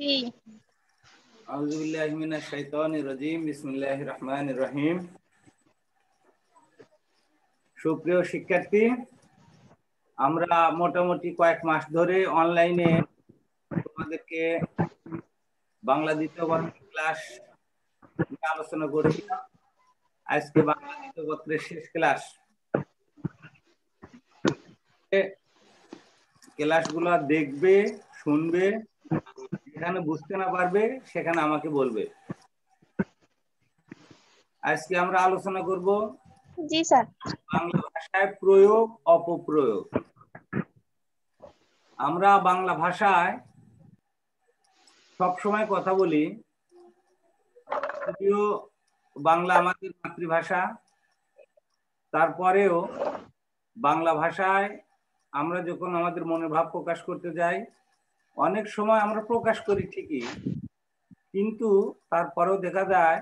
জি। আউযু বিল্লাহি মিনাশ শাইতানির রাজিম। বিসমিল্লাহির রহমানির রহিম। সুপ্রিয় শিক্ষার্থী, আমরা মোটামুটি কয়েক মাস ধরে অনলাইনে তোমাদেরকে বাংলা দ্বিতীয় পত্রের ক্লাস নিয়ে আলোচনা করছি। আজকে বাংলা দ্বিতীয় পত্রের শেষ ক্লাস। ক্লাসগুলো দেখবে, শুনবে, যেখানে বুঝতে না পারবে সেখানে আমাকে বলবে। আজকে আমরা আলোচনা করব জি স্যার। বাংলা ভাষায় প্রয়োগ অপপ্রয়োগ। আমরা বাংলা ভাষায় সবসময় কথা বলি, যদিও বাংলা আমাদের মাতৃভাষা, তারপরেও বাংলা ভাষায় আমরা যখন আমাদের মনের ভাব প্রকাশ করতে যাই, অনেক সময় আমরা প্রকাশ করি ঠিকই, কিন্তু তারপরেও দেখা যায়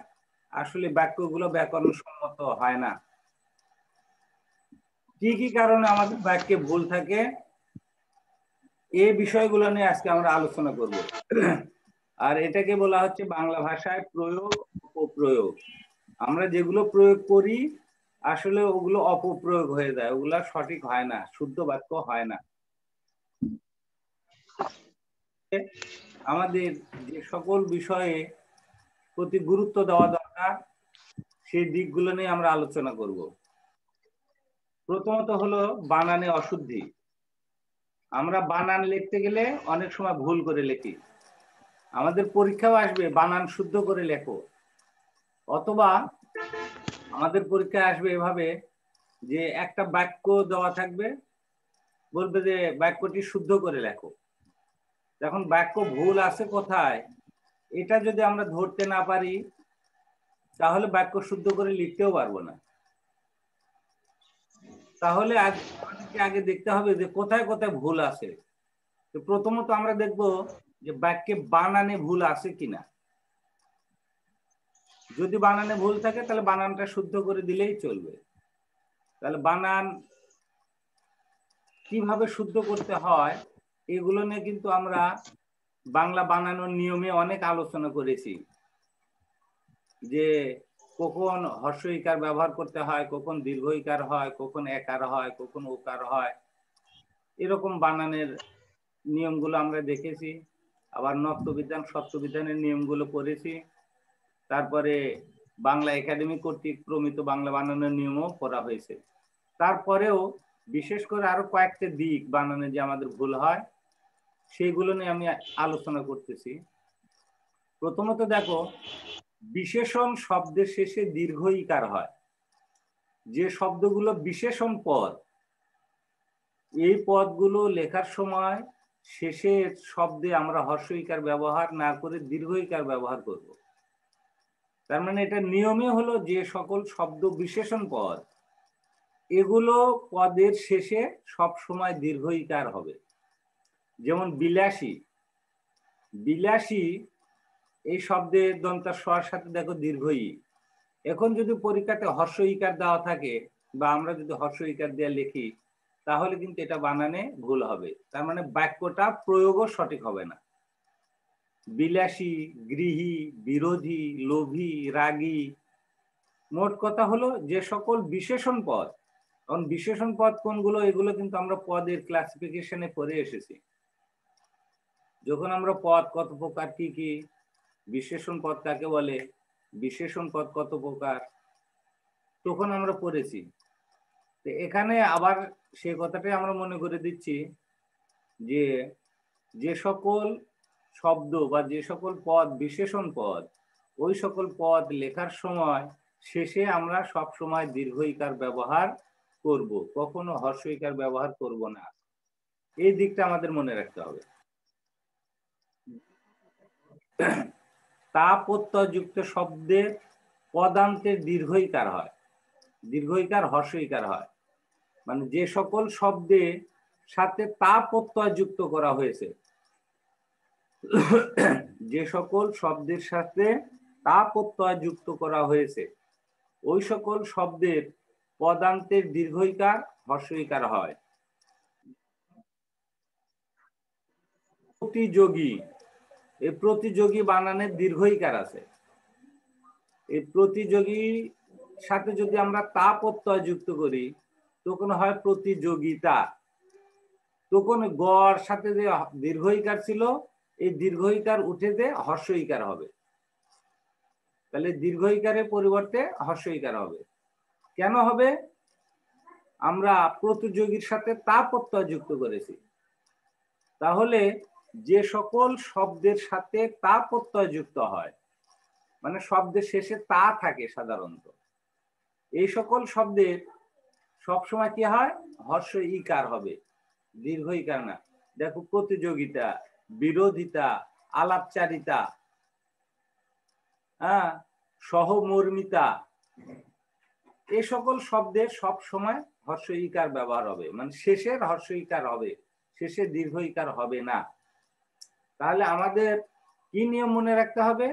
আসলে বাক্যগুলো ব্যাকরণসম্মত হয় না। কি কি কারণে আমাদের বাক্যে ভুল থাকে, এই বিষয়গুলো নিয়ে আজকে আমরা আলোচনা করব। আর এটাকে বলা হচ্ছে বাংলা ভাষায় প্রয়োগ অপপ্রয়োগ। আমরা যেগুলো প্রয়োগ করি আসলে ওগুলো অপপ্রয়োগ হয়ে যায়, ওগুলা সঠিক হয় না, শুদ্ধ বাক্য হয় না। আমাদের যে সকল বিষয়ে প্রতি গুরুত্ব দেওয়া দরকার সেই দিকগুলো নিয়ে আমরা আলোচনা করব। প্রথমত হলো বানানে অশুদ্ধি। আমরা বানান লিখতে গেলে অনেক সময় ভুল করে লিখি। আমাদের পরীক্ষাও আসবে বানান শুদ্ধ করে লেখো, অথবা আমাদের পরীক্ষায় আসবে এভাবে যে একটা বাক্য দেওয়া থাকবে, বলবে যে বাক্যটি শুদ্ধ করে লেখো। এখন বাক্য ভুল আছে কোথায় এটা যদি আমরা ধরতে না পারি তাহলে বাক্য শুদ্ধ করে লিখতেও পারবো না। তাহলে আমাদেরকে আগে দেখতে হবে যে কোথায় কোথায় ভুল আছে। তো প্রথমত আমরা দেখব যে বাক্যে বানানে ভুল আছে কিনা। যদি বানানে ভুল থাকে তাহলে বানানটা শুদ্ধ করে দিলেই চলবে। তাহলে বানান কিভাবে শুদ্ধ করতে হয় এগুলো নিয়ে কিন্তু আমরা বাংলা বানানোর নিয়মে অনেক আলোচনা করেছি, যে কখন হর্ষ ইকার ব্যবহার করতে হয়, কখন দীর্ঘ ইকার হয়, কখন একার হয়, কখন ওকার হয়, এরকম বানানের নিয়মগুলো আমরা দেখেছি। আবার নত্যবিধান সত্যবিধানের নিয়মগুলো পড়েছি। তারপরে বাংলা একাডেমি কর্তৃক প্রমিত বাংলা বানানোর নিয়মও পড়া হয়েছে। তারপরেও বিশেষ করে আরো কয়েকটা দিক বানানে যে আমাদের ভুল হয় সেইগুলো নিয়ে আমি আলোচনা করতেছি। প্রথমত দেখো, বিশেষণ শব্দের শেষে দীর্ঘ ইকার হয়। যে শব্দগুলো বিশেষণ পদ, এই পদগুলো লেখার সময় শেষের শব্দে আমরা হর্ষ ইকার ব্যবহার না করে দীর্ঘ ইকার ব্যবহার করব। তার মানে এটা নিয়মে হলো যে সকল শব্দ বিশেষণ পদ এগুলো পদের শেষে সব সময় দীর্ঘ ইকার হবে। যেমন বিলাসী, বিলাসী এই শব্দের দন্তা স্বর সাথে দেখো দীর্ঘ ই। এখন যদি পরীক্ষাতে হর্ষ ইকার দেওয়া থাকে বা আমরা যদি হর্ষ ইকার দিয়ে লিখি তাহলে কিন্তু এটা বানানে ভুল হবে। তার মানে বাক্যটা প্রয়োগও সঠিক হবে না। বিলাসী, গৃহী, বিরোধী, লোভী, রাগী, মোট কথা হলো যে সকল বিশেষণ পদ। কারণ বিশেষণ পদ কোনগুলো এগুলো কিন্তু আমরা পদের ক্লাসিফিকেশনে পড়ে এসেছি। যখন আমরা পদ কত প্রকার, কি কি, বিশেষণ পদ কাকে বলে, বিশেষণ পদ কত প্রকার, তখন আমরা পড়েছি। তো এখানে আবার সে কথাটাই আমরা মনে করে দিচ্ছি যে যে সকল শব্দ বা যে সকল পদ বিশেষণ পদ, ওই সকল পদ লেখার সময় শেষে আমরা সব সময় দীর্ঘ ইকার ব্যবহার করব, কখনো হর্ষ ইকার ব্যবহার করব না। এই দিকটা আমাদের মনে রাখতে হবে। তা প্রত্যয়যুক্ত শব্দের পদান্তের দীর্ঘ ইকার হয়, দীর্ঘ ইকার হর্ষ ইকার হয়। মানে যে সকল শব্দে সাথে তা প্রত্যয় যুক্ত করা হয়েছে, যে সকল শব্দের সাথে তা প্রত্যয় যুক্ত করা হয়েছে ওই সকল শব্দের পদান্তের দীর্ঘ ইকার হর্ষ ইকার হয়। প্রতিযোগী, এই প্রতিযোগী বানানের দীর্ঘ ইকার আছে। এই প্রতিযোগী সাথে যদি আমরা তা প্রত্যয় যুক্ত করি তখন হয় প্রতিযোগিতা। তখন গড় সাথে যে দীর্ঘ ইকার ছিল এই দীর্ঘ ইকার উঠে যে হর্ষ ইকার হবে। তাহলে দীর্ঘ ইকারের পরিবর্তে হর্ষ ইকার হবে। কেন হবে? আমরা প্রতিযোগীর সাথে তা প্রত্যয় যুক্ত করেছি। তাহলে যে সকল শব্দের সাথে তা প্রত্যয় যুক্ত হয়, মানে শব্দের শেষে তা থাকে সাধারণত, এই সকল শব্দের সবসময় কি হয়? হর্ষ ইকার হবে, দীর্ঘ ইকার না। দেখো, প্রতিযোগিতা, বিরোধিতা, আলাপচারিতা, হ্যাঁ, সহমর্মিতা, এই সকল শব্দে সব সময় হর্ষ ইকার ব্যবহার হবে, মানে শেষের হর্ষ ইকার হবে, শেষে দীর্ঘ ইকার হবে না। তাহলে আমাদের কি নিয়ম মনে রাখতে হবে?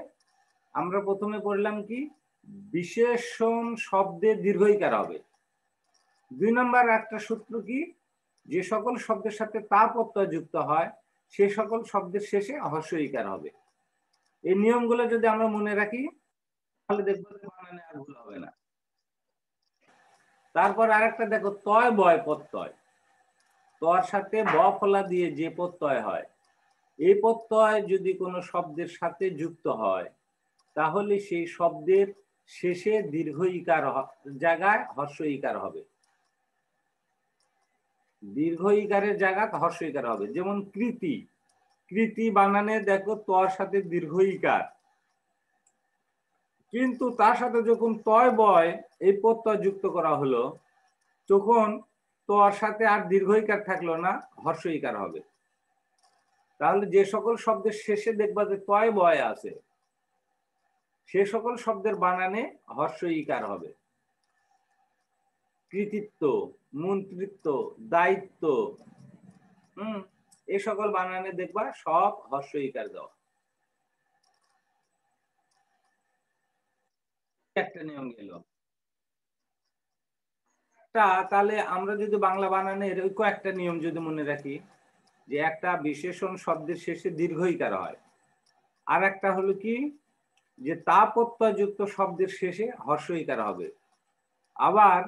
আমরা প্রথমে পড়লাম কি, বিশেষণ শব্দে দীর্ঘ ইকার হবে। 2 নম্বর একটা সূত্র কি, যে সকল শব্দের সাথে তা প্রত্যয় যুক্ত হয় সে সকল শব্দের শেষে হর্ষ ইকার হবে। এই নিয়মগুলো যদি আমরা মনে রাখি তাহলে দেখবো বানানে আর ভুল হবে না। তারপর আরেকটা দেখো, তয় বয় প্রত্যয়। তর সাথে ব ফলা দিয়ে যে প্রত্যয় হয়, এই প্রত্যয় যদি কোনো শব্দের সাথে যুক্ত হয় তাহলে সেই শব্দের শেষে দীর্ঘ ইকার জায়গায় হর্ষ ইকার হবে। দীর্ঘ ইকারের জায়গায় হর্ষ ইকার হবে। যেমন কৃতি, কৃতি বানানে দেখো তর সাথে দীর্ঘ ইকার, কিন্তু তার সাথে যখন তয় বয় এই প্রত্যয় যুক্ত করা হলো তখন তর সাথে আর দীর্ঘ ইকার থাকলো না, হর্ষ ইকার হবে। তাহলে যে সকল শব্দের শেষে দেখবা যে তয় বয় আছে সে সকল শব্দের বানানে হর্ষ ইকার হবে। কৃতিত্ব, মন্ত্রিত্ব, দায়িত্ব, এই সকল বানানে দেখবা সব হর্ষ ইকার দেওয়া। একটা নিয়ম গেল। তাহলে আমরা যদি বাংলা বানানের কয়েকটা নিয়ম যদি মনে রাখি, যে একটা বিশেষণ শব্দের শেষে দীর্ঘ ইকার হয়, আর একটা হলো কি, যে তা প্রত্যয় যুক্ত শব্দের শেষে হর্ষ ইকার হবে, আবার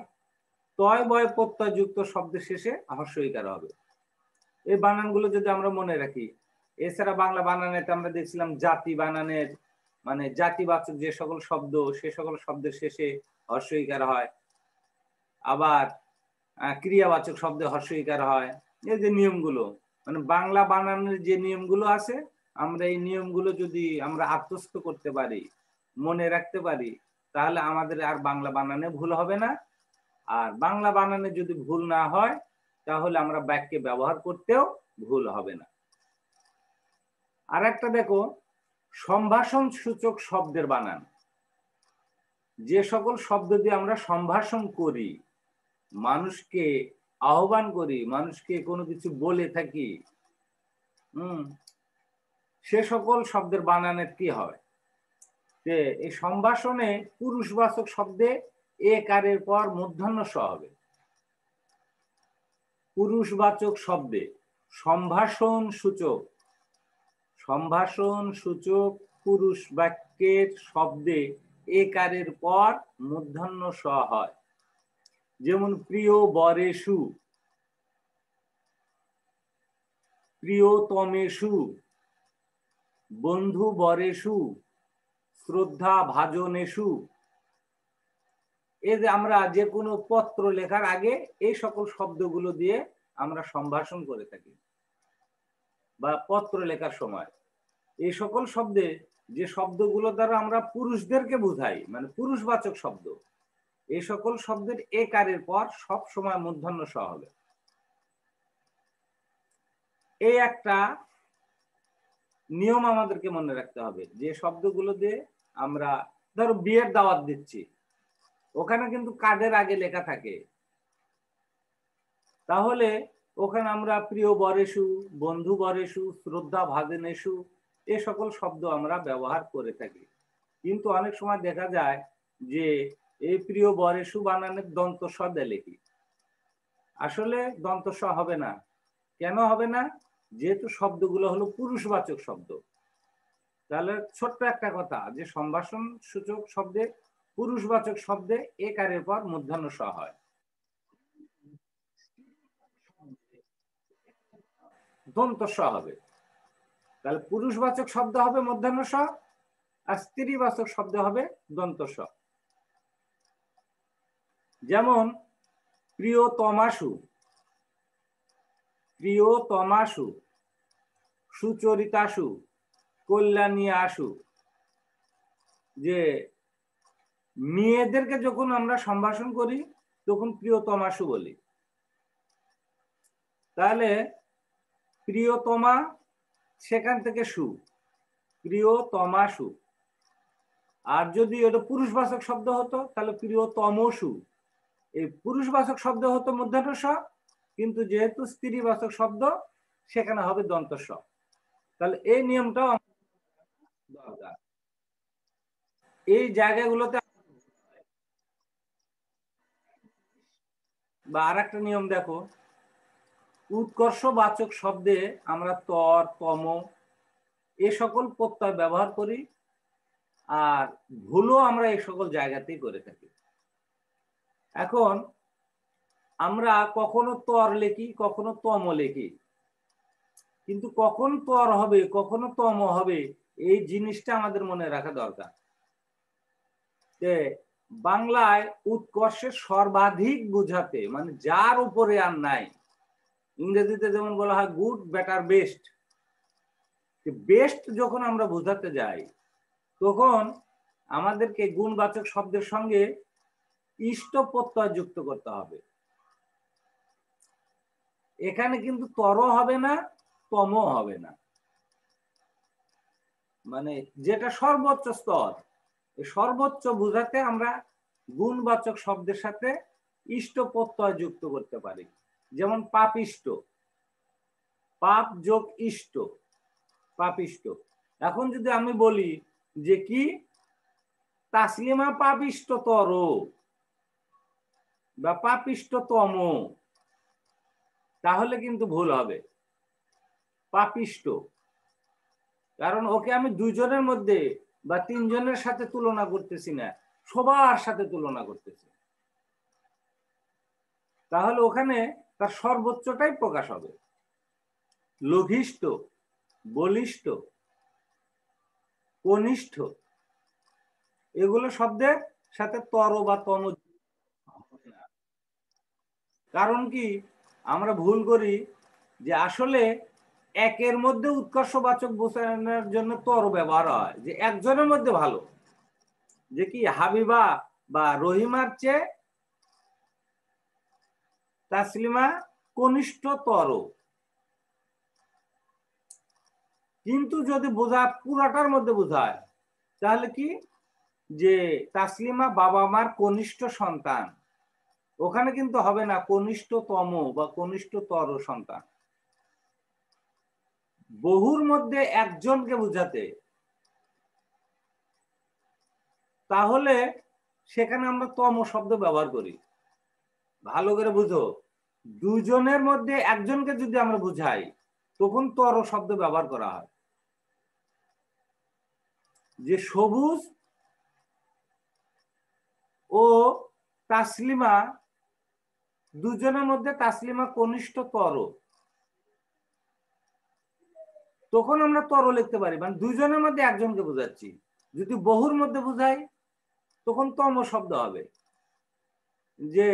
তয় বয় প্রত্যয় যুক্ত শব্দের শেষে হর্ষ ইকার হবে। এই বানানগুলো যদি আমরা মনে রাখি, এছাড়া বাংলা বানানেতে আমরা দেখছিলাম জাতি বানানের, মানে জাতিবাচক যে সকল শব্দ সে সকল শব্দের শেষে হর্ষ ইকার হয়, আবার ক্রিয়াবাচক শব্দে হর্ষ ইকার হয়। এই যে নিয়মগুলো, মানে বাংলা বানানের যে নিয়মগুলো আছে, আমরা এই নিয়মগুলো যদি আমরা আত্মস্থ করতে পারি, মনে রাখতে পারি, তাহলে আমাদের আর বাংলা বানানে ভুল হবে না। আর বাংলা বানানে যদি ভুল না হয় তাহলে আমরা বাক্যে ব্যবহার করতেও ভুল হবে না। আর একটা দেখো, সম্ভাষণ সূচক শব্দের বানান। যে সকল শব্দ দিয়ে আমরা সম্ভাষণ করি, মানুষকে আহ্বান করি, মানুষকে কোনো কিছু বলে থাকি, সে সকল শব্দের বানানের কি হয়, যে এই সম্ভাষণে পুরুষবাচক শব্দে এ কারের পর মূর্ধন্য স হবে। পুরুষবাচক শব্দে সম্ভাষণ সূচক, সম্ভাষণ সূচক পুরুষ বাক্যের শব্দে এ কারের পর মূর্ধন্য স হয়। যেমন প্রিয় বরেষু, প্রিয়তমেষু, বন্ধু বরেষু, শ্রদ্ধা ভাজনেষু। এই যে আমরা যে কোনো পত্র লেখার আগে এই সকল শব্দগুলো দিয়ে আমরা সম্ভাষণ করে থাকি, বা পত্র লেখার সময় এই সকল শব্দে যে শব্দগুলো দ্বারা আমরা পুরুষদেরকে বুঝাই, মানে পুরুষবাচক শব্দ, এই সকল শব্দের এ কারের পর সব সময় মূর্ধন্য স হবে। এই একটা নিয়ম আমাদেরকে মনে রাখতে হবে, যে শব্দগুলো দিয়ে আমরা, ধরো বিয়ের দাওয়াত দিচ্ছি, ওখানে কিন্তু কাদের আগে লেখা থাকে, তাহলে ওখানে আমরা প্রিয় বরেষু, বন্ধু বরেষু, শ্রদ্ধা ভাজনেষু এ সকল শব্দ আমরা ব্যবহার করে থাকি। কিন্তু অনেক সময় দেখা যায় যে এই প্রিয় বরেষু বানানের দন্ত স দিয়ে লিখি, আসলে দন্ত স হবে না। কেন হবে না? যেহেতু শব্দগুলো হলো পুরুষবাচক শব্দ, তাহলে ছোট্ট একটা কথা, যে সম্ভাষণ সূচক শব্দে পুরুষবাচক শব্দে একারের পর মূর্ধন্য স হয়, দন্ত স হবে। তাহলে পুরুষবাচক শব্দ হবে মূর্ধন্য স, আর স্ত্রীবাচক শব্দ হবে দন্ত স। যেমন প্রিয়তমাসু, প্রিয়তমাসু, সুচরিতাসু, কল্যাণী আসু। যে মেয়েদেরকে যখন আমরা সম্ভাষণ করি তখন প্রিয়তমাসু বলি। তাহলে প্রিয়তমা, সেখান থেকে সু, প্রিয়তমাসু। আর যদি এটা পুরুষবাচক শব্দ হতো তাহলে প্রিয়তমসু। এই পুরুষবাচক শব্দ হতো মূর্ধন্য স, কিন্তু যেহেতু স্ত্রীবাচক শব্দ সেখানে হবে দন্ত স। তাহলে এই নিয়মটাও দরকার এই জায়গাগুলোতে। বা আর একটা নিয়ম দেখো, উৎকর্ষবাচক শব্দে আমরা তর, তম এ সকল প্রত্যয় ব্যবহার করি, আর ভুলও আমরা এই সকল জায়গাতেই করে থাকি। এখন আমরা কখনো তর লিখি, কখনো তম লিখি, কিন্তু কখন তর হবে কখনো তম হবে এই জিনিসটা আমাদের মনে রাখা দরকার। যে বাংলায় উৎকর্ষের সর্বাধিক বোঝাতে, মানে যার উপরে আর নাই, ইংরেজিতে যেমন বলা হয় গুড, বেটার, বেস্ট। বেস্ট যখন আমরা বোঝাতে যাই তখন আমাদেরকে গুণবাচক শব্দের সঙ্গে ইষ্ট প্রত্যয় যুক্ত করতে হবে। এখানে কিন্তু তর হবে না, তম হবে না, মানে যেটা সর্বোচ্চ স্তর, সর্বোচ্চ বোঝাতে আমরা গুণবাচক শব্দের সাথে ইষ্ট প্রত্যয় যুক্ত করতে পারি। যেমন পাপিষ্ট, পাপ যোগ ইষ্ট, পাপিষ্ট। এখন যদি আমি বলি যে কি তাসলিমা পাপিষ্টতর বা পাপিষ্টতম, তাহলে কিন্তু ভুল হবে। পাপিষ্ট, কারণ ওকে আমি দুইজনের মধ্যে বা তিনজনের সাথে তুলনা করতেছি না, সবার সাথে তুলনা করতেছি। তাহলে ওখানে তার সর্বোচ্চটাই প্রকাশ হবে। লঘিষ্ঠ, বলিষ্ঠ, কনিষ্ঠ, এগুলো শব্দের সাথে তর বা তম। কারণ কি আমরা ভুল করি যে আসলে একের মধ্যে উৎকর্ষবাচক বোঝানোর জন্য তর ব্যবহার হয়, যে একজনের মধ্যে ভালো, যে কি হাবিবা বা রহিমার চেয়ে তাসলিমা কনিষ্ঠতর। কিন্তু যদি বোঝায় পুরাটার মধ্যে বোঝায় তাহলে কি যে তাসলিমা বাবা মার কনিষ্ঠ সন্তান, ওখানে কিন্তু হবে না কনিষ্ঠতম বা কনিষ্ঠতর সন্তান। বহুর মধ্যে একজনকে বোঝাতে, তাহলে সেখানে আমরা তম শব্দ ব্যবহার করি। ভালো করে বুঝো, দুজনের মধ্যে একজনকে যদি আমরা বুঝাই তখন তর শব্দ ব্যবহার করা হয়। যে সবুজ ও তাসলিমা, দুজনের মধ্যে তাসলিমা কনিষ্ঠতর, তখন আমরা তর লিখতে পারি, মানে দুইজনের মধ্যে একজনকে বোঝাচ্ছি। যদি বহুর মধ্যে বোঝাই তখন তম শব্দ হবে। যে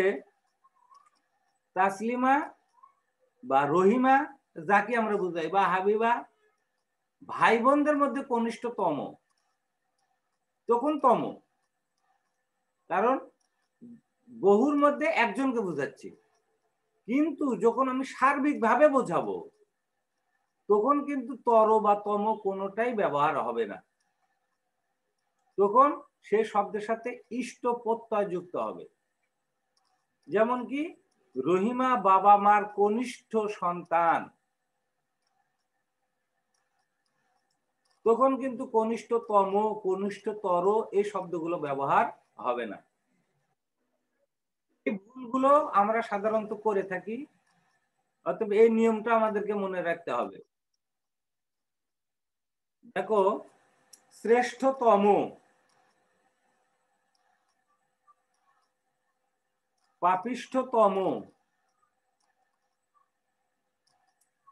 তাসলিমা বা রহিমা যাকে আমরা বুঝাই, বা হাবিবা, ভাই বোনদের মধ্যে কনিষ্ঠতম, তখন তম, কারণ বহুর মধ্যে একজনকে বোঝাচ্ছি। কিন্তু যখন আমি সার্বিকভাবে বোঝাবো তখন কিন্তু তর বা তম কোনোটাই ব্যবহার হবে না, তখন সে শব্দের সাথে ইষ্ট প্রত্যয় যুক্ত হবে। যেমন কি রহিমা বাবা মার কনিষ্ঠ সন্তান, তখন কিন্তু কনিষ্ঠতম, কনিষ্ঠতর এই শব্দগুলো ব্যবহার হবে না। এই ভুলগুলো আমরা সাধারণত করে থাকি, অতএব এই নিয়মটা আমাদেরকে মনে রাখতে হবে। দেখো শ্রেষ্ঠতম, পাপিষ্ঠতম।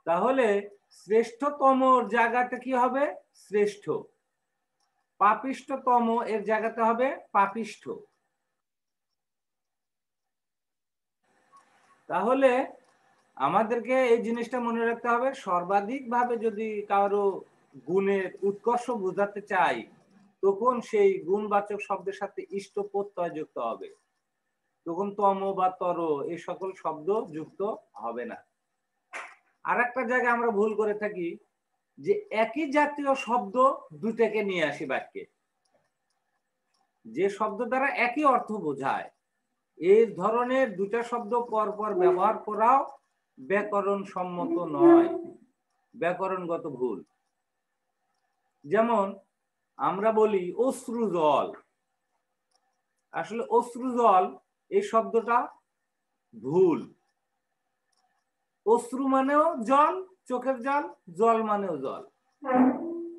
তাহলে শ্রেষ্ঠতম জায়গাতে কি হবে? শ্রেষ্ঠ। পাপিষ্ঠতম এর জায়গাতে হবে পাপিষ্ঠ। তাহলে আমাদেরকে এই জিনিসটা মনে রাখতে হবে, সর্বাধিক ভাবে যদি কারো গুণের উৎকর্ষ বোঝাতে চাই, তখন সেই গুণবাচক শব্দের সাথে ইষ্ট প্রত্যয় যুক্ত হবে। তখন তম বা তর এই সকল শব্দ যুক্ত হবে না। আর একটা জায়গায় আমরা ভুল করে থাকি, যে একই জাতীয় শব্দ দুটাকে নিয়ে আসি বাক্যে, যে শব্দ দ্বারা একই অর্থ বোঝায়, এই ধরনের দুটা শব্দ পরপর ব্যবহার করাও ব্যাকরণ সম্মত নয়, ব্যাকরণগত ভুল। যেমন আমরা বলি অশ্রু জল, আসলে অশ্রু জল এই শব্দটা ভুল। অশ্রু মানেও জল, চোখের জল, জল মানেও জল।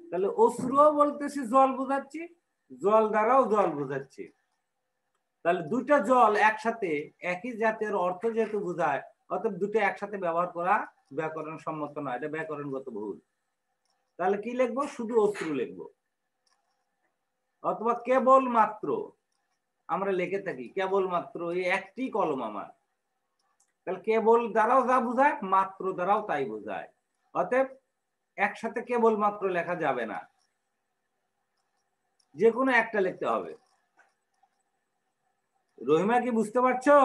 তাহলে অশ্রুও বলতেছি জল বোঝাচ্ছি, জল দ্বারাও জল বোঝাচ্ছি। তাহলে দুইটা জল একসাথে একই জাতের অর্থ যেহেতু বোঝায়, অতএব দুটো একসাথে ব্যবহার করা ব্যাকরণ সম্মত নয়, এটা ব্যাকরণগত ভুল। তাহলে কি লিখবো? শুধু অশ্রু লিখবো। অথবা কেবল মাত্র আমরা লিখে থাকি, কেবল মাত্র, এই একটি কলম আমার। তাহলে কেবল দ্বারাও যা বোঝায়, মাত্র দ্বারাও তাই বোঝায়। অতএব একসাথে কেবল মাত্র লেখা যাবে না, যে কোনো একটা লিখতে হবে। রহিমা কি বুঝতে পারছো?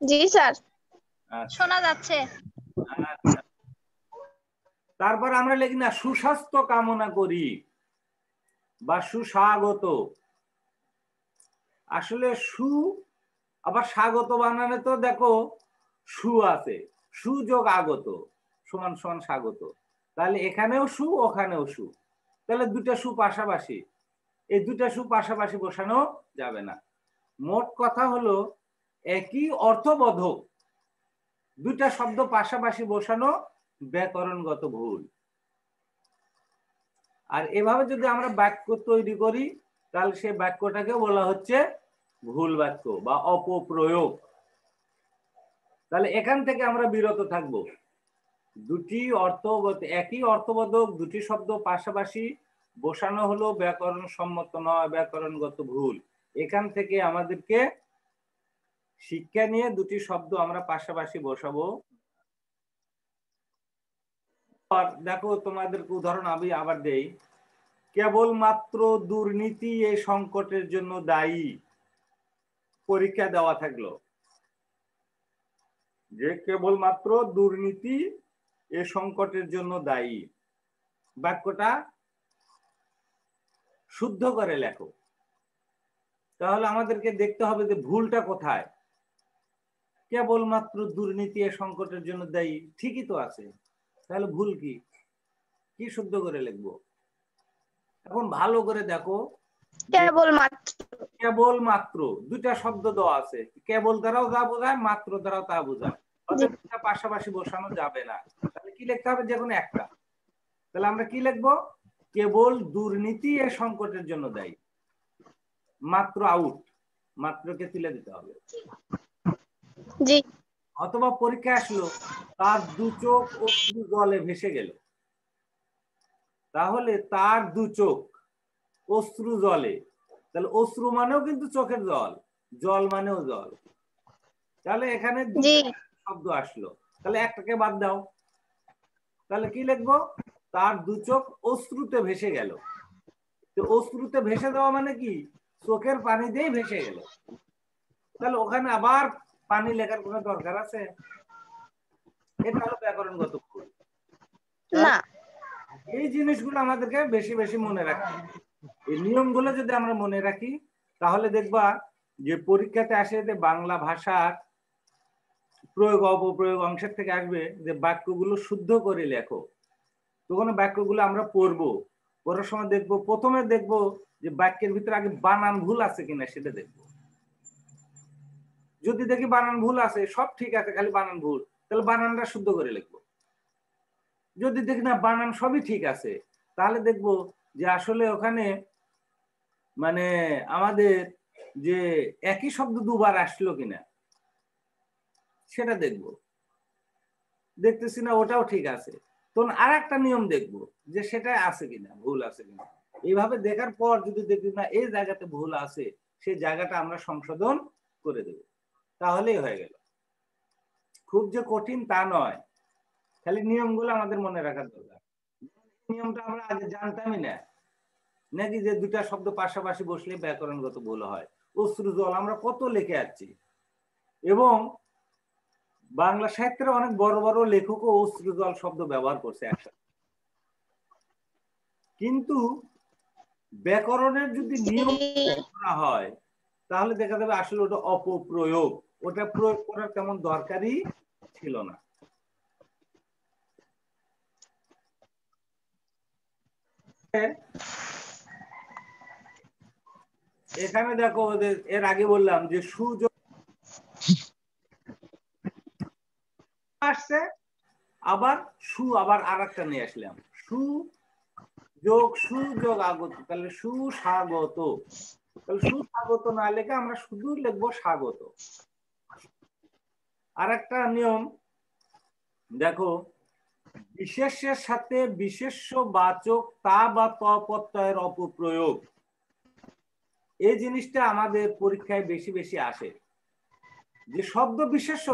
জি স্যার, আচ্ছা। শোনা যাচ্ছে। আচ্ছা। তারপর আমরা লিখি না সুস্বাস্থ্য কামনা করি বা সুস্বাগত। আসলে সু আবার স্বাগত বানানে তো দেখো সু আছে, সুযোগ আগত সমান সমান স্বাগত। তাহলে এখানেও সু, ওখানেও সু, তাহলে দুটা সু পাশাপাশি, এই দুটা সু পাশাপাশি বসানো যাবে না। মোট কথা হলো একই অর্থবোধক দুইটা শব্দ পাশাপাশি বসানো ব্যাকরণগত ভুল। আর এভাবে যদি আমরা বাক্য তৈরি করি, তাহলে সেই বাক্যটাকে বলা হচ্ছে ভুল বাক্য বা অপপ্রয়োগ। তাহলে এখান থেকে আমরা বিরত থাকব। দুটি একই অর্থবোধক দুটি শব্দ পাশাপাশি বসানো হলো ব্যাকরণ সম্মত নয়, ব্যাকরণগত ভুল। এখান থেকে আমাদেরকে শিক্ষা নিয়ে দুটি শব্দ আমরা পাশাপাশি বসাবো। দেখো তোমাদেরকে উদাহরণ আমি আবার দেই। কেবলমাত্র দুর্নীতি এই সংকটের জন্য দায়ী। পরীক্ষা দেওয়া থাকলো যে কেবলমাত্র দুর্নীতি এই সংকটের জন্য দায়ী। বাক্যটা শুদ্ধ করে লেখো। তাহলে আমাদেরকে দেখতে হবে যে ভুলটা কোথায়। কেবলমাত্র দুর্নীতি এই সংকটের জন্য দায়ী, ঠিকই তো আছে, তাহলে ভুল কি? কি শুদ্ধ করে লিখবো? এখন ভালো করে দেখো, কেবলমাত্র দুইটা শব্দ দেওয়া আছে, কেবল দ্বারাও যা বোঝায়, মাত্র দ্বারাও তা বোঝায়, অর্থাৎ দুটা পাশাপাশি বসানো যাবে না। তাহলে কি লিখতে হবে? যে কোনো একটা। তাহলে আমরা কি লিখবো? কেবল দুর্নীতি এর সংকটের জন্য দায়ী। মাত্র আউট, মাত্রকে তুলে দিতে হবে। জি। অথবা পরীক্ষা আসলো তার দু চোখ অশ্রু জলে ভেসে গেল, তাহলে তার দু চোখ অশ্রু জলে, তাহলে অশ্রু মানেও কিন্তু চোখের জল, জল মানেও জল। তাহলে এখানে শব্দ আসলো, তাহলে একটাকে বাদ দাও। তাহলে কি লিখবো? তার দু চোখ অশ্রুতে ভেসে গেল। তো অশ্রুতে ভেসে দেওয়া মানে কি? চোখের পানি দিয়ে ভেসে গেল। তাহলে ওখানে আবার পানি লেখার কোনো দরকার আছে? এটা হলো ব্যাকরণগত ভুল। না, এই জিনিসগুলো আমাদেরকে বেশি বেশি মনে রাখতে হবে। এই নিয়মগুলো যদি আমরা মনে রাখি, তাহলে দেখবা যে পরীক্ষাতে আসে যে বাংলা ভাষার প্রয়োগ অপপ্রয়োগ অংশের থেকে আসবে যে বাক্যগুলো শুদ্ধ করে লেখো। তখন বাক্যগুলো আমরা পড়বো, পড়ার সময় দেখবো, প্রথমে দেখবো যে বাক্যের ভিতরে আগে বানান ভুল আছে কিনা সেটা দেখবো। যদি দেখি বানান ভুল আছে, সব ঠিক আছে, খালি বানান ভুল, তাহলে বানানটা শুদ্ধ করে লিখবো। যদি দেখি না বানান সবই ঠিক আছে, তাহলে দেখবো যে আসলে ওখানে মানে আমাদের যে একই শব্দ দুবার আসলো কিনা সেটা দেখব। দেখতেছি না, ওটাও ঠিক আছে, তখন আর একটা নিয়ম দেখব যে সেটা আছে কিনা, ভুল আছে কিনা। এইভাবে দেখার পর যদি দেখি না এই জায়গাতে ভুল আছে, সেই জায়গাটা আমরা সংশোধন করে দেব, তাহলেই হয়ে গেল। খুব যে কঠিন তা নয়, খালি নিয়মগুলো আমাদের মনে রাখার দরকার। নিয়মটা আমরা আগে জানতামই না, নাকি যে দুটা শব্দ পাশাপাশি বসলে ব্যাকরণগত ভুল হয়। অশ্রু জল আমরা কত লিখে আসছি, এবং বাংলা সাহিত্যের অনেক বড় বড় লেখকও অশ্রু জল শব্দ ব্যবহার করছে একসাথে। কিন্তু ব্যাকরণের যদি নিয়ম করা হয় তাহলে দেখা যাবে আসলে ওটা অপপ্রয়োগ, ওটা প্রয়োগ করার তেমন দরকারই ছিল না। এখানে দেখো ওদের এর আগে বললাম যে সুযোগ আসছে, আবার আবার আর একটা নিয়ে আসলাম, সুযোগ আগত, তাহলে সুস্বাগত। তাহলে সুস্বাগত না লেখে আমরা শুধু লিখবো স্বাগত। আর একটা নিয়ম দেখো, বিশেষ্যের সাথে বিশেষ্যবাচক তা বা ত প্রত্যয়ের অপপ্রয়োগ, এই জিনিসটা আমাদের পরীক্ষায় বেশি বেশি আসে। যে শব্দ বিশেষ্য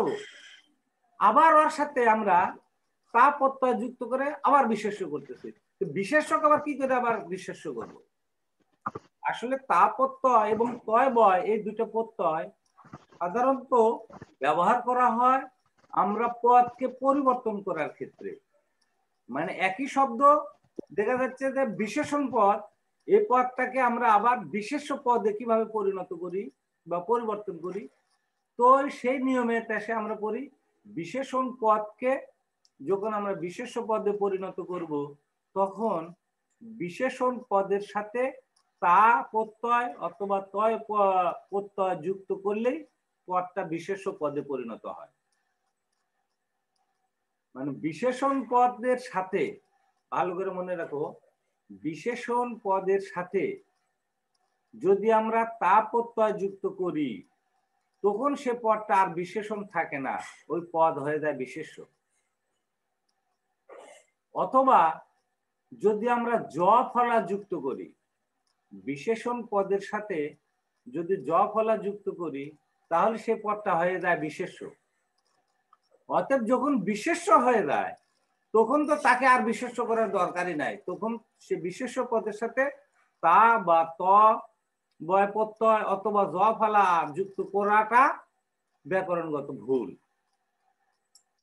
আবার ওর সাথে আমরা তা প্রত্যয় যুক্ত করে আবার বিশেষ্য করতেছি, বিশেষ্যক আবার কি করে আবার বিশেষ্য করবো? আসলে তা প্রত্যয় এবং তয় বয় এই দুটো প্রত্যয় সাধারণত ব্যবহার করা হয় আমরা পদকে পরিবর্তন করার ক্ষেত্রে। মানে একই শব্দ দেখা যাচ্ছে যে বিশেষণ পদ, এই পদটাকে আমরা আবার বিশেষ্য পদে কিভাবে পরিণত করি বা পরিবর্তন করি, তো সেই নিয়মে দেশে আমরা পড়ি বিশেষণ পদকে যখন আমরা বিশেষ্য পদে পরিণত করব তখন বিশেষণ পদের সাথে তা প্রত্যয় অথবা তয় প্রত্যয় যুক্ত করলেই পদটা বিশেষ্য পদে পরিণত হয়। মানে বিশেষণ পদের সাথে, ভালো করে মনে রাখো, বিশেষণ পদের সাথে যদি আমরা তা প্রত্যয় যুক্ত করি তখন সে পদটা আর বিশেষণ থাকে না, ওই পদ হয়ে যায় বিশেষ্য। অথবা যদি আমরা জ ফলা যুক্ত করি, বিশেষণ পদের সাথে যদি জ ফলা যুক্ত করি তাহলে সে পদটা হয়ে যায় বিশেষ্য। অতএব যখন বিশেষ্য হয়ে যায় তখন তো তাকে আর বিশেষ্য করার দরকারই নাই, তখন সে বিশেষ্য পদের সাথে তা বা ত বয় প্রত্যয় অথবা জ ফলা যুক্ত করাটা ব্যাকরণগত ভুল।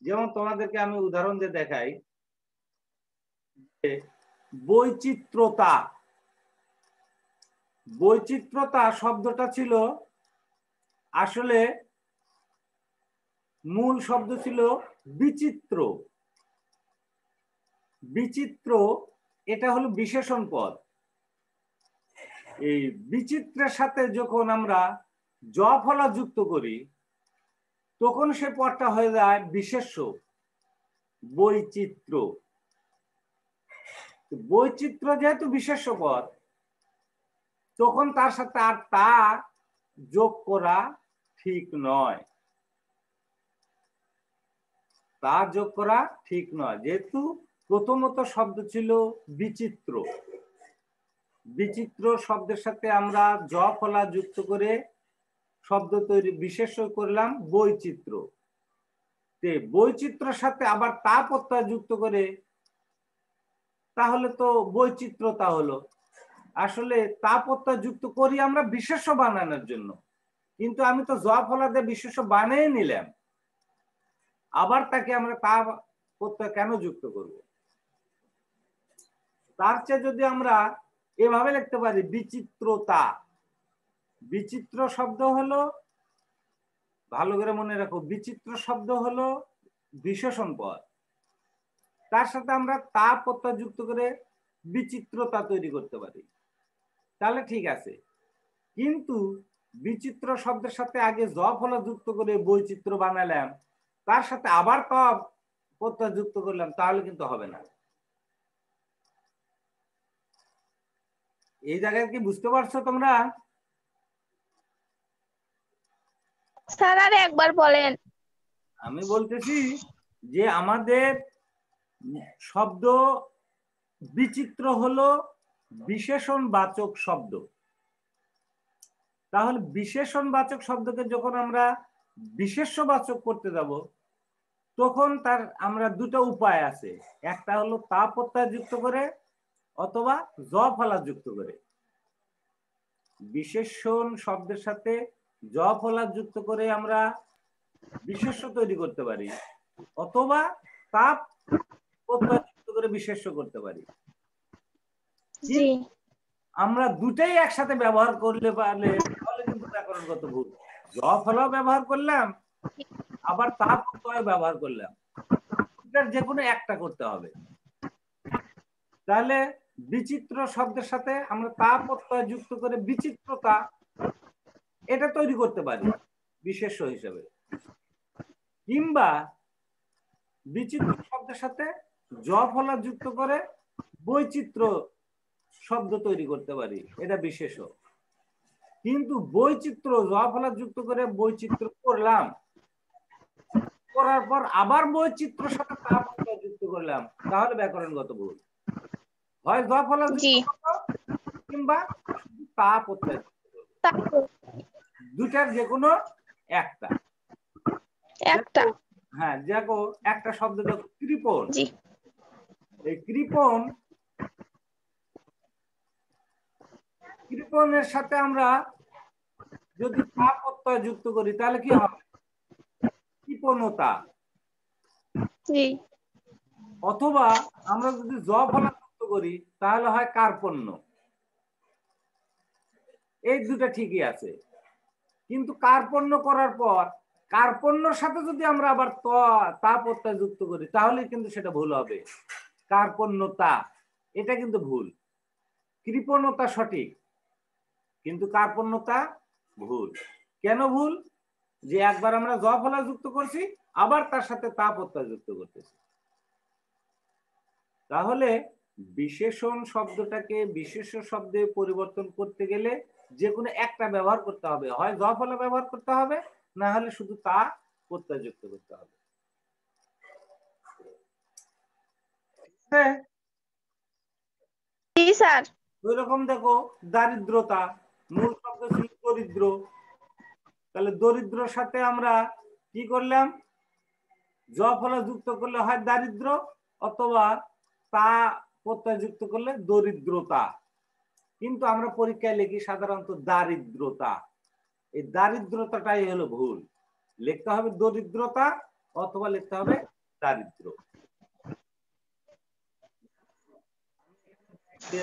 যেমন তোমাদেরকে আমি উদাহরণ দিয়ে দেখাই, বৈচিত্রতা, বৈচিত্রতা শব্দটা ছিল আসলে মূল শব্দ ছিল বিচিত্র। বিচিত্র এটা হলো বিশেষণ পদ। এই বিচিত্রের সাথে যখন আমরা জ ফলা যুক্ত করি তখন সে পদটা হয়ে যায় বিশেষ্য, বৈচিত্র। বৈচিত্র যেহেতু বিশেষ্য পদ তখন তার সাথে আর তা যোগ করা ঠিক নয়, তা যোগ করা ঠিক নয়, যেহেতু প্রথমত শব্দ ছিল বিচিত্র। বিচিত্র শব্দের সাথে আমরা জ ফলা যুক্ত করে শব্দ তৈরি বিশেষ্য করলাম বৈচিত্র। বৈচিত্র্যের সাথে আবার তা প্রত্যয় যুক্ত করে তাহলে তো বৈচিত্রতা হলো। আসলে তা প্রত্যয় যুক্ত করি আমরা বিশেষ্য বানানোর জন্য, কিন্তু আমি তো জ ফলা দিয়ে বিশেষ্য বানিয়ে নিলাম, আবার তাকে আমরা তা প্রত্যয় কেন যুক্ত করব? তার চেয়ে যদি আমরা এভাবে লিখতে পারি বিচিত্রতা। বিচিত্র শব্দ হলো, ভালো করে মনে রাখো, বিচিত্র শব্দ হলো বিশেষণ পদ, তার সাথে আমরা তা প্রত্যয় যুক্ত করে বিচিত্রতা তৈরি করতে পারি, তাহলে ঠিক আছে। কিন্তু বিচিত্র শব্দের সাথে আগে জ ফলা যুক্ত করে বৈচিত্র্য বানালাম, তার সাথে আবার ত প্রত্যয় যুক্ত করলাম, তাহলে কিন্তু হবে না। এই জায়গায় কি বুঝতে পারছো তোমরা? স্যার আর একবার বলেন। আমি বলতেছি যে আমাদের শব্দ বিচিত্র হলো বিশেষণবাচক শব্দ। তাহলে বিশেষণবাচক শব্দকে যখন আমরা বিশেষ্যবাচক করতে যাব, তখন তার আমরা দুটো উপায় আছে। একটা হলো তা প্রত্যয় যুক্ত করে অথবা জ ফলা যুক্ত করে। বিশেষণ শব্দের সাথে জ ফলা যুক্ত করে আমরা বিশেষ্য তৈরি করতে পারি, অথবা তা প্রত্যয় যুক্ত করে বিশেষ্য করতে পারি। জি আমরা দুটাই একসাথে ব্যবহার করলে পারলে তাহলে কিন্তু ব্যাকরণগত ভুল। জ ফলাও ব্যবহার করলাম, আবার তা প্রত্যয় ব্যবহার করলাম, এটার যে কোনো একটা করতে হবে। তাহলে বিচিত্র শব্দের সাথে আমরা তা প্রত্যয় যুক্ত করে বিচিত্রতা এটা তৈরি করতে পারি বিশেষ্য হিসেবে, কিংবা বিচিত্র শব্দের সাথে জ ফলা যুক্ত করে বৈচিত্র্য শব্দ তৈরি করতে পারি, এটা বিশেষ্য। কিন্তু বৈচিত্র্য জ ফলা যুক্ত করে বৈচিত্র্য করলাম, করার পর আবার বৈচিত্র্যের সাথে তা প্রত্যয় যুক্ত করলাম, তাহলে ব্যাকরণগত ভুল। হয় জ ফলা জি যুক্ত করব কিংবা তা প্রত্যয় দুটার যে কোনো একটা। একটা। হ্যাঁ দেখো একটা শব্দ দেখো কৃপণ। জি এই কৃপণের সাথে আমরা যদি তা প্রত্যয় যুক্ত করি তাহলে কি হবে? কৃপণতা। জি অথবা আমরা যদি জ ফলা যুক্ত করি তাহলে হয় কার্পণ্য। এই দুটা ঠিকই আছে, কিন্তু কার্পণ্য করার পর কার্পণ্যর সাথে যদি আমরা আবার তা প্রত্যয় যুক্ত করি তাহলে কিন্তু সেটা ভুল হবে। কার্পণ্যতা এটা কিন্তু ভুল। কৃপণতা সঠিক, কিন্তু কার্পণ্যতা ভুল। কেন ভুল? যে একবার আমরা জ ফলা যুক্ত করছি, আবার তার সাথে তা প্রত্যয় যুক্ত করতেছি। তাহলে বিশেষণ শব্দটাকে বিশেষ্য শব্দে পরিবর্তন করতে গেলে যে কোনো একটা ব্যবহার করতে হবে, হয় জ ফলা ব্যবহার করতে হবে, না হলে শুধু তা প্রত্যয় যুক্ত করতে হবে। জি স্যার। ওই রকম দেখো দারিদ্রতা, মূল শব্দ ছিল দরিদ্র, তাহলে দরিদ্রর সাথে আমরা কি করলাম? জ ফলা যুক্ত করলে হয় দারিদ্র, অথবা তা প্রত্যয় যুক্ত করলে দরিদ্রতা। কিন্তু আমরা পরীক্ষায় লিখি সাধারণত দারিদ্রতা। এই দারিদ্রতাটাই হলো ভুল। লিখতে হবে দরিদ্রতা অথবা লিখতে হবে দারিদ্র।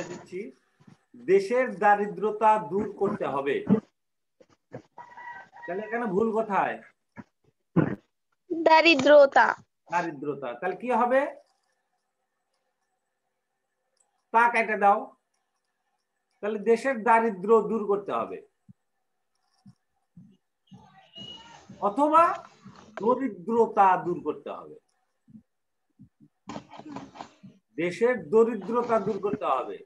দিচ্ছি, দেশের দারিদ্রতা দূর করতে হবে। তাহলে এখানে ভুল কোথায়? দারিদ্রতা। দারিদ্রতা। তাহলে কি হবে? তা কেটে দাও, তাহলে দেশের দারিদ্র দূর করতে হবে, অথবা দরিদ্রতা দূর করতে হবে। দেশের দরিদ্রতা দূর করতে হবে,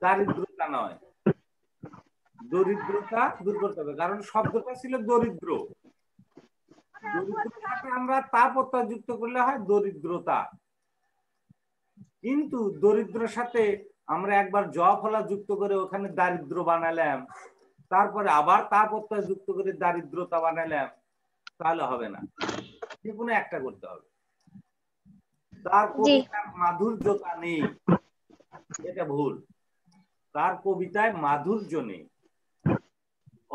দারিদ্রতা নয়। দরিদ্রতা দূর করতে হবে, কারণ শব্দটা ছিল দরিদ্র। দরিদ্রের সাথে আমরা তা প্রত্যয় যুক্ত করলে হয় দরিদ্রতা। কিন্তু দরিদ্রের সাথে আমরা একবার জ ফলা যুক্ত করে ওখানে দারিদ্র বানালাম, তারপরে আবার তা প্রত্যয় যুক্ত করে দারিদ্রতা বানালাম, তাহলে হবে না। যে কোনো একটা করতে হবে। তার কবিতার মাধুর্যতা নেই, এটা ভুল। তার কবিতায় মাধুর্য নেই,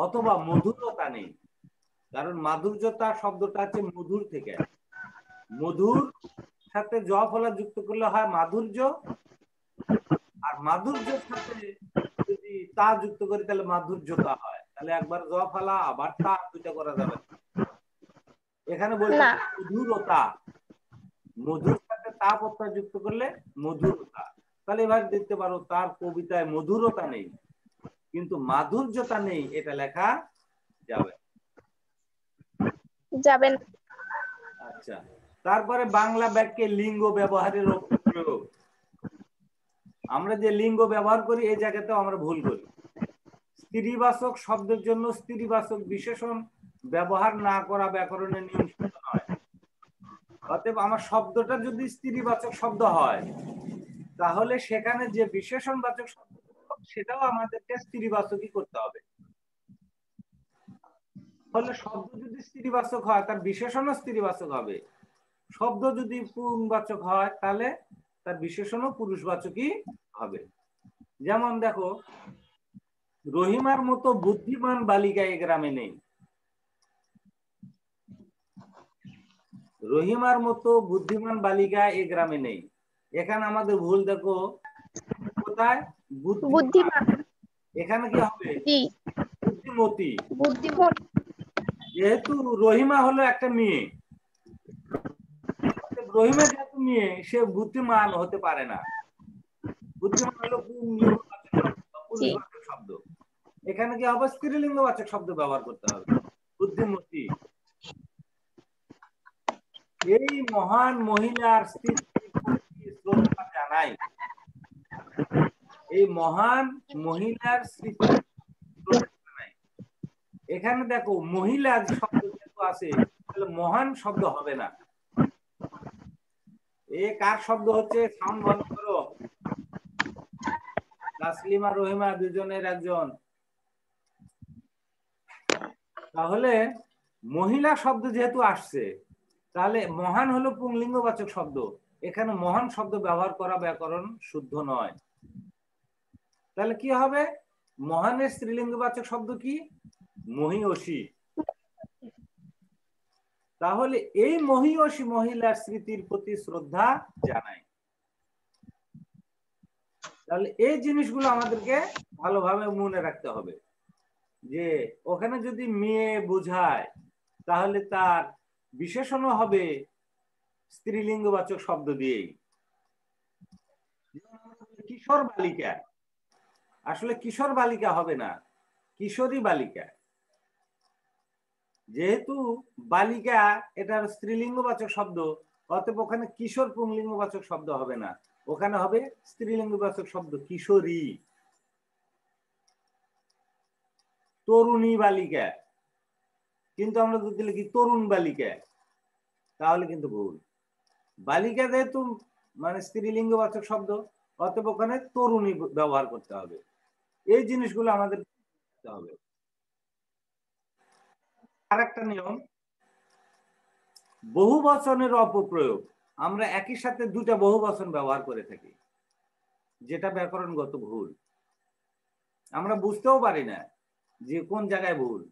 অথবা মধুরতা নেই। কারণ মাধুর্যতা শব্দটা আছে মধুর থেকে। মধুর সাথে জ ফলা যুক্ত করলে হয় মাধুর্য, আর মাধুর্যের সাথে যদি তা যুক্ত করি তাহলে মাধুর্যতা হয়। তাহলে একবার জ ফলা আবার তা দুইটা করা যাবে না। এখানে বলতে মধুরতা, মধুর সাথে তা প্রত্যয় যুক্ত করলে মধুরতা। তাহলে এবার দেখতে পারো তার কবিতায় মধুরতা নেই, কিন্তু মাধুর্যতা নেই, এটা লেখা যাবে যাবেন। আচ্ছা, তারপরে বাংলা বাক্যে লিঙ্গ ব্যবহারের প্রয়োগ। আমরা যে লিঙ্গ ব্যবহার করি এই জায়গাতেও আমরা ভুল করি। স্ত্রীবাচক শব্দের জন্য স্ত্রীবাচক বিশেষণ ব্যবহার না করা ব্যাকরণের নিয়ম শুদ্ধ নয়। অতএব আমার শব্দটা যদি স্ত্রীবাচক শব্দ হয় তাহলে সেখানে যে বিশেষণবাচক শব্দ সেটাও আমাদেরকে স্ত্রীবাচকই করতে হবে। তাহলে শব্দ যদি স্ত্রীবাচক হয় তার বিশেষণও স্ত্রীবাচক হবে। শব্দ যদি পুংবাচক হয় তাহলে তার বিশেষণও পুরুষবাচকই হবে। যেমন দেখো, রহিমার মতো বুদ্ধিমান বালিকা এই গ্রামে নেই। রহিমার মতো বুদ্ধিমান বালিকা এই গ্রামে নেই। এখানে আমাদের ভুল দেখো, কোথায়? বুদ্ধিমান। এখানে কি হবে? বুদ্ধিমতী। যেহেতু রহিমা হলো একটা মেয়ে, রহিমা যেহেতু মেয়ে, সে বুদ্ধিমান হতে পারে না। বুদ্ধিমান হলো পুরুষবাচক শব্দ। এখানে কি হবে? স্ত্রীলিঙ্গবাচক শব্দ ব্যবহার করতে হবে, বুদ্ধিমতী। এই মহান মহিলার শ্রদ্ধা জানাই। এই মহান মহিলার স্মৃতি শ্রদ্ধা জানাই। এখানে দেখো মহিলা শব্দ যেহেতু আছে তাহলে মহান শব্দ হবে না। এ কার শব্দ হচ্ছে? সাউন্ড বন্ধ করো। তাসলিমা রহিমা দুজনের একজন। তাহলে মহিলা শব্দ যেহেতু আসছে তাহলে মহান হলো পুংলিঙ্গবাচক শব্দ। এখানে মহান শব্দ ব্যবহার করা ব্যাকরণ শুদ্ধ নয়। তাহলে কি হবে? মহানের স্ত্রীলিঙ্গবাচক শব্দ কি? মহীয়সী। তাহলে এই মহীয়সী মহিলার স্মৃতির প্রতি শ্রদ্ধা জানাই। তাহলে এই জিনিসগুলো আমাদেরকে ভালোভাবে মনে রাখতে হবে যে ওখানে যদি মেয়ে বোঝায় তাহলে তার বিশেষণও হবে স্ত্রীলিঙ্গবাচক শব্দ দিয়েই। কিশোর বালিকা, আসলে কিশোর বালিকা হবে না, কিশোরী বালিকা। যেহেতু বালিকা এটার স্ত্রীলিঙ্গবাচক শব্দ, অতএব ওখানে কিশোর পুংলিঙ্গবাচক শব্দ হবে না, ওখানে হবে স্ত্রীলিঙ্গবাচক শব্দ কিশোরী। তরুণী বালিকা, কিন্তু আমরা যদি লিখি তরুণ বালিকা তাহলে কিন্তু ভুল। বালিকা যেহেতু মানে স্ত্রীলিঙ্গবাচক শব্দ, অতএব ওখানে তরুণী ব্যবহার করতে হবে। এই জিনিসগুলো আমাদের করতে হবে। আর একটা নিয়ম, বহু বচনের অপপ্রয়োগ। আমরা একই সাথে দুটা বহু বচন ব্যবহার করে থাকি, যেটা ব্যাকরণগত ভুল। আমরা বুঝতেও পারি না যে কোন জায়গায় ভুল।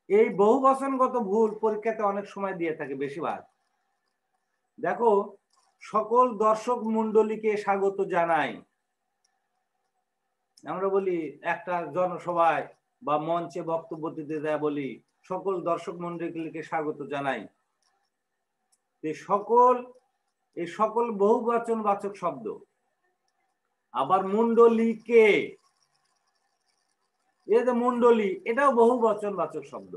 এই বহু বচনগত ভুল পরীক্ষাতে অনেক সময় দিয়ে থাকে, বেশিরভাগ। দেখো, সকল দর্শক মণ্ডলীকে স্বাগত জানাই। আমরা বলি একটা জনসভায় বা মঞ্চে বক্তব্য দিতে দেয়, বলি সকল দর্শক মণ্ডলীকে স্বাগত জানাই। এই সকল বহুবচন বাচক শব্দ। আবার মণ্ডলীকে, এই যে মণ্ডলী, এটাও বহুবচন বাচক শব্দ।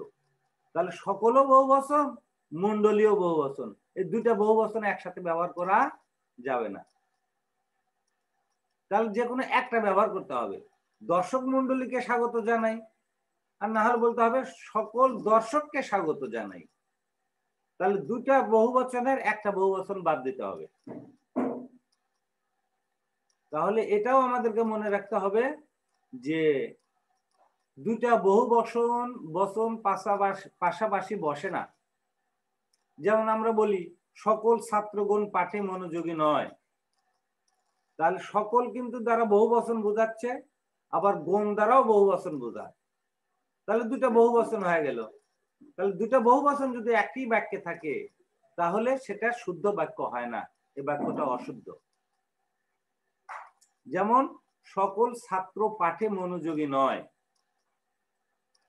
তাহলে সকলও বহুবচন, মণ্ডলীও বহুবচন। এই দুইটা বহুবচন একসাথে ব্যবহার করা যাবে না। তাহলে যে কোনো একটা ব্যবহার করতে হবে। দর্শক মণ্ডলীকে স্বাগত জানাই, আর না হলে বলতে হবে সকল দর্শককে স্বাগত জানাই। তাহলে দুটা বহুবচনের একটা বহুবচন বাদ দিতে হবে। তাহলে এটাও আমাদেরকে মনে রাখতে হবে যে দুটা বহু বচন পাশাপাশি বসে না। যেমন আমরা বলি সকল ছাত্রগণ পাঠে মনোযোগী নয়, তাহলে সকল কিন্তু দ্বারা বহু বচন বোঝাচ্ছে, আবার গণ দ্বারাও বহু বচন বোঝায়। তাহলে দুটা বহু বচন হয়ে গেল। তাহলে দুটা বহু বচন যদি একই বাক্যে থাকে তাহলে সেটা শুদ্ধ বাক্য হয় না, এই বাক্যটা অশুদ্ধ। যেমন সকল ছাত্র পাঠে মনোযোগী নয়,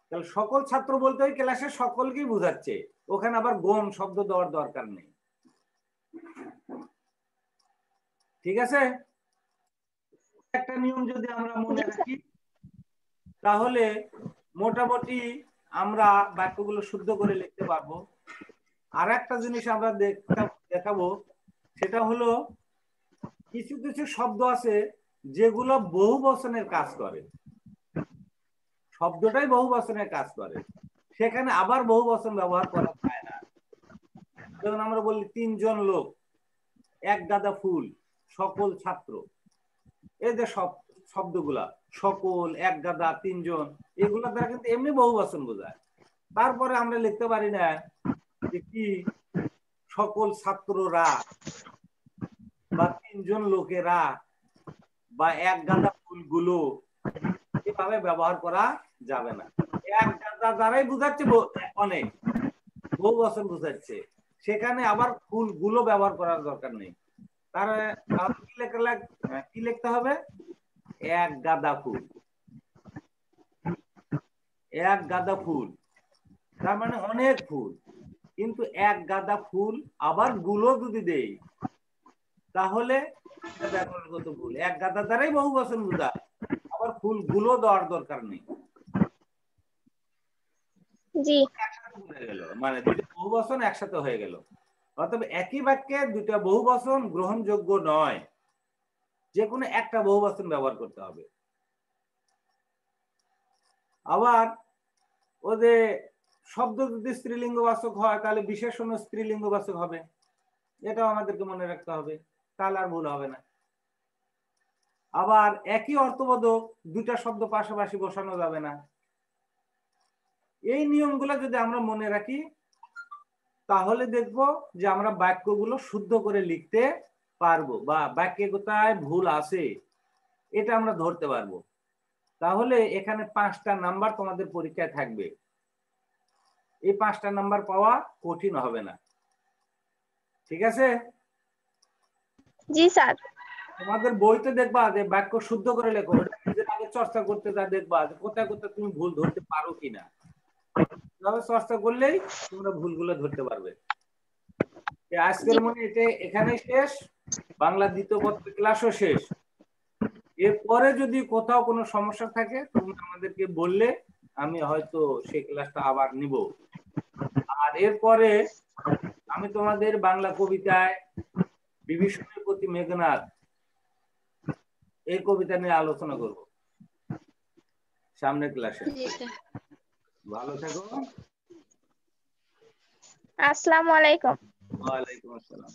তাহলে সকল ছাত্র বলতে ওই ক্লাসে সকলকেই বোঝাচ্ছে, ওখানে আবার গণ শব্দ দেওয়ার দরকার নেই। ঠিক আছে? একটা নিয়ম যদি আমরা মনে রাখি তাহলে মোটামুটি আমরা বাক্যগুলো শুদ্ধ করে লিখতে পারবো। আর একটা জিনিস আমরা দেখাবো, সেটা হলো কিছু কিছু শব্দ আছে যেগুলো বহু বচনের কাজ করে, শব্দটাই বহু বচনের কাজ করে, সেখানে আবার বহু বচন ব্যবহার করা যায় না। যেমন আমরা বলি 3 জন লোক, 1 গাদা ফুল, সকল ছাত্র। এই যে শব্দগুলা সকল, 1 গাদা, 3 জন, এগুলা দ্বারা কিন্তু এমনি বহু বচন বোঝায়। তারপরে আমরা লিখতে পারি না যে কি সকল ছাত্ররা বা 3 জন লোকেরা বা 1 গাদা ফুলগুলো, এভাবে ব্যবহার করা যাবে না। 1 গাদা দ্বারাই বোঝাচ্ছে অনেক, বহু বচন বোঝাচ্ছে, সেখানে আবার ফুলগুলো ব্যবহার করার দরকার নেই। তাহলে কি লিখতে হবে? 1 গাদা ফুল, 1 গাদা ফুল, তার মানে অনেক ফুল। কিন্তু 1 গাদা ফুল আবার গুলো যদি দেই তাহলে ব্যাকরণগত ভুল। 1 গাদা দ্বারাই বহু বচন বোঝায়, আবার ফুল গুলো দেওয়ার দরকার নেই। জি, মানে দুটো বহু বচন একসাথে হয়ে গেল। অতএব একই বাক্যে দুটো বহু বচন গ্রহণযোগ্য নয়, যে কোনো একটা বহু বচন ব্যবহার করতে হবে। আবার ওদের শব্দ যদি স্ত্রীলিঙ্গবাচক হয় তাহলে বিশেষণ স্ত্রীলিঙ্গবাচক হবে, এটাও আমাদেরকে মনে রাখতে হবে, তাহলে আর ভুল হবে না। আবার একই অর্থবোধক দুটা শব্দ পাশাপাশি বসানো যাবে না। এই নিয়মগুলো যদি আমরা মনে রাখি তাহলে দেখব যে আমরা বাক্যগুলো শুদ্ধ করে লিখতে পারবো, বা বাক্যে কোথায় ভুল আছে এটা আমরা ধরতে পারবো। তাহলে এখানে 5টা নাম্বার তোমাদের পরীক্ষায় থাকবে, এই 5টা নাম্বার পাওয়া কঠিন হবে না। ঠিক আছে? জি স্যার। তোমাদের বইতে দেখবা যে বাক্য শুদ্ধ করে লেখো, নিজের আগে চর্চা করতে যা দেখবা যে কোথায় কোথায় তুমি ভুল ধরতে পারো কিনা। তবে চর্চা করলেই তোমরা ভুলগুলো ধরতে পারবে। আজকের মনে এটা এখানেই শেষ, বাংলা দ্বিতীয় পত্রের ক্লাসও শেষ। এরপরে যদি কোথাও কোনো সমস্যা থাকে তুমি আমাদেরকে বললে আমি হয়তো সেই ক্লাসটা আবার নিব। আর এরপরে আমি তোমাদের বাংলা কবিতায় বিভীষণের প্রতি মেঘনাদ এই কবিতা নিয়ে আলোচনা করব সামনের ক্লাসে। ভালো থাকো। আসসালামু আলাইকুম। ওয়ালাইকুম আসসালাম।